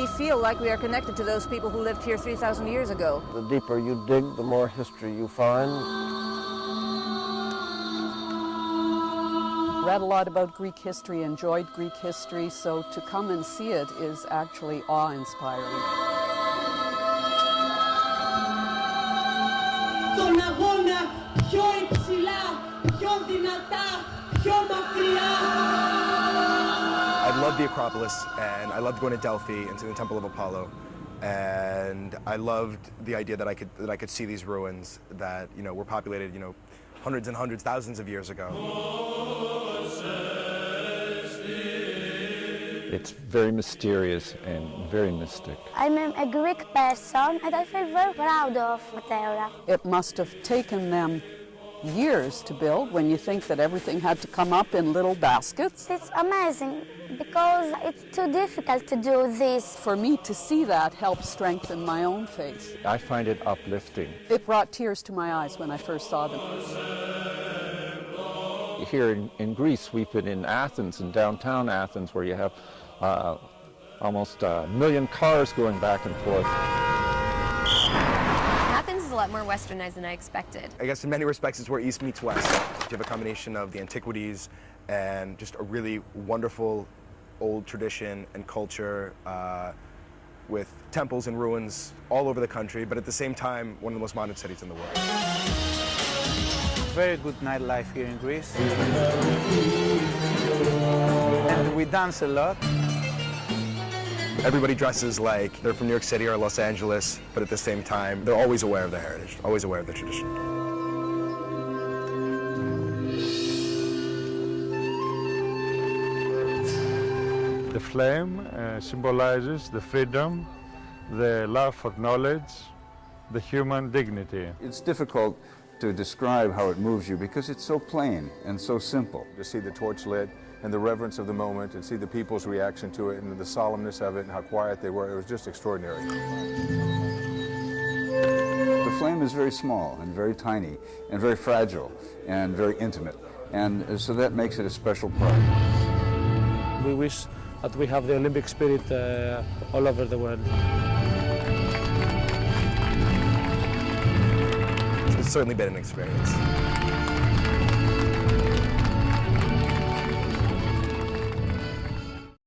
we feel like we are connected to those people who lived here 3,000 years ago. The deeper you dig, the more history you find. Read a lot about Greek history, enjoyed Greek history, so to come and see it is actually awe-inspiring. Τον αγώνα πιο υψηλά, πιο δυνατά, πιο μακριά. I love the Acropolis, and I loved going to Delphi and to the Temple of Apollo, and I loved the idea that I could see these ruins that were populated hundreds and hundreds, thousands of years ago. It's very mysterious and very mystic. I'm a Greek person and I feel very proud of Meteora. It must have taken them years to build when you think that everything had to come up in little baskets. It's amazing because it's too difficult to do this. For me to see that helped strengthen my own faith. I find it uplifting. It brought tears to my eyes when I first saw them. Here in Greece, we've been in Athens, in downtown Athens, where you have almost a million cars going back and forth. Athens is a lot more westernized than I expected. I guess in many respects it's where East meets West. You have a combination of the antiquities and just a really wonderful old tradition and culture with temples and ruins all over the country, but at the same time, one of the most modern cities in the world. Very good nightlife here in Greece. And we dance a lot. Everybody dresses like they're from New York City or Los Angeles, but at the same time, they're always aware of their heritage, always aware of their tradition. The flame symbolizes the freedom, the love for knowledge, the human dignity. It's difficult to describe how it moves you because it's so plain and so simple. To see the torch lit and the reverence of the moment and see the people's reaction to it and the solemnness of it and how quiet they were, it was just extraordinary. The flame is very small and very tiny and very fragile and very intimate, and so that makes it a special part. We wish that we have the Olympic spirit all over the world. It's certainly been an experience.